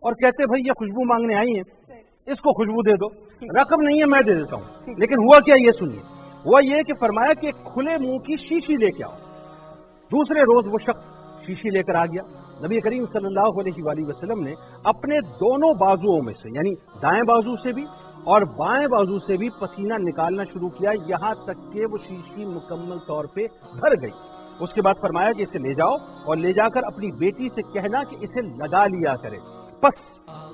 اور کہتے بھائی یہ خوشبو مانگنے آئی ہیں, اس کو خوشبو دے دو, رقم نہیں ہے میں دے دیتا ہوں. لیکن ہوا کیا یہ سنیے, ہوا یہ کہ فرمایا کہ کھلے منہ کی شیشی لے کے آؤ. دوسرے روز وہ شخص شیشی لے کر آ گیا. نبی کریم صلی اللہ علیہ وآلہ وسلم نے اپنے دونوں بازوؤں میں سے, یعنی دائیں بازو سے بھی اور بائیں بازو سے بھی پسینہ نکالنا شروع کیا, یہاں تک کہ وہ شیشی مکمل طور پہ بھر گئی. اس کے بعد فرمایا کہ اسے لے جاؤ اور لے جا کر اپنی بیٹی سے کہنا کہ اسے لگا لیا کرے. بس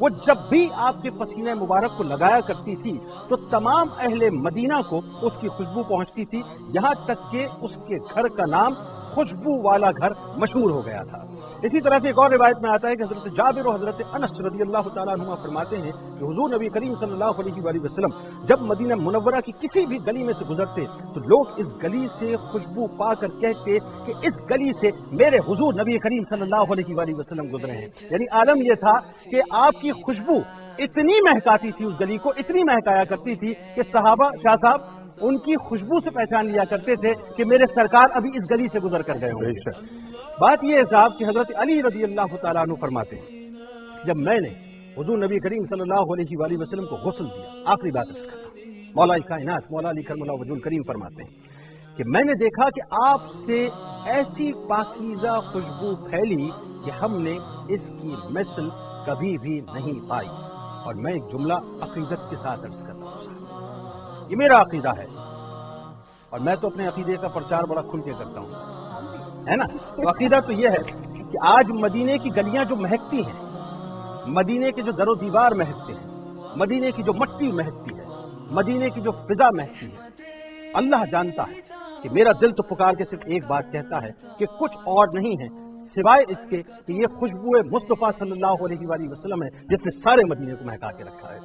وہ جب بھی آپ کے پسینہ مبارک کو لگایا کرتی تھی تو تمام اہل مدینہ کو اس کی خوشبو پہنچتی تھی, یہاں تک کہ اس کے گھر کا نام خوشبو والا گھر مشہور ہو گیا تھا. اسی طرح سے ایک اور روایت میں آتا ہے کہ حضرت جابر و حضرت انس رضی اللہ تعالیٰ عنہما فرماتے ہیں کہ حضور نبی کریم صلی اللہ علیہ وآلہ وسلم جب مدینہ منورہ کی کسی بھی گلی میں سے گزرتے تو لوگ اس گلی سے خوشبو پا کر کہتے کہ اس گلی سے میرے حضور نبی کریم صلی اللہ علیہ وآلہ وسلم گزرے ہیں. یعنی عالم یہ تھا کہ آپ کی خوشبو اتنی مہکاتی تھی, اس گلی کو اتنی مہکایا کرتی تھی کہ صحابہ شاہ صاحب ان کی خوشبو سے پہچان لیا کرتے تھے کہ میرے سرکار ابھی اس گلی سے گزر کر گئے ہوں گے. بات یہ ہے صاحب کہ حضرت علی رضی اللہ تعالیٰ عنہ فرماتے ہیں جب میں نے حضور نبی کریم صلی اللہ علیہ وآلہ وسلم کو غسل دیا, آخری بات اس کا, مولا کائنات مولا علی کرم اللہ وجہ الکریم فرماتے ہیں کہ میں نے دیکھا کہ آپ سے ایسی پاکیزہ خوشبو پھیلی کہ ہم نے اس کی مثل کبھی بھی نہیں پائی. اور میں ایک جملہ عقیدت کے ساتھ عرض کرتا ہوں, یہ میرا عقیدہ ہے اور میں تو اپنے عقیدے کا پرچار بڑا کھل کے کرتا ہوں, ہے نا. تو عقیدہ تو یہ ہے کہ آج مدینے کی گلیاں جو مہکتی ہیں, مدینے کے جو در و دیوار مہکتے ہیں, مدینے کی جو مٹی مہکتی ہے, مدینے کی جو فضا مہکتی ہے, اللہ جانتا ہے کہ میرا دل تو پکار کے صرف ایک بات کہتا ہے کہ کچھ اور نہیں ہے سوائے اس کے کہ یہ خوشبو مصطفیٰ صلی اللہ علیہ وآلہ وسلم ہے جس نے سارے مدینے کو مہکا کے رکھا ہے.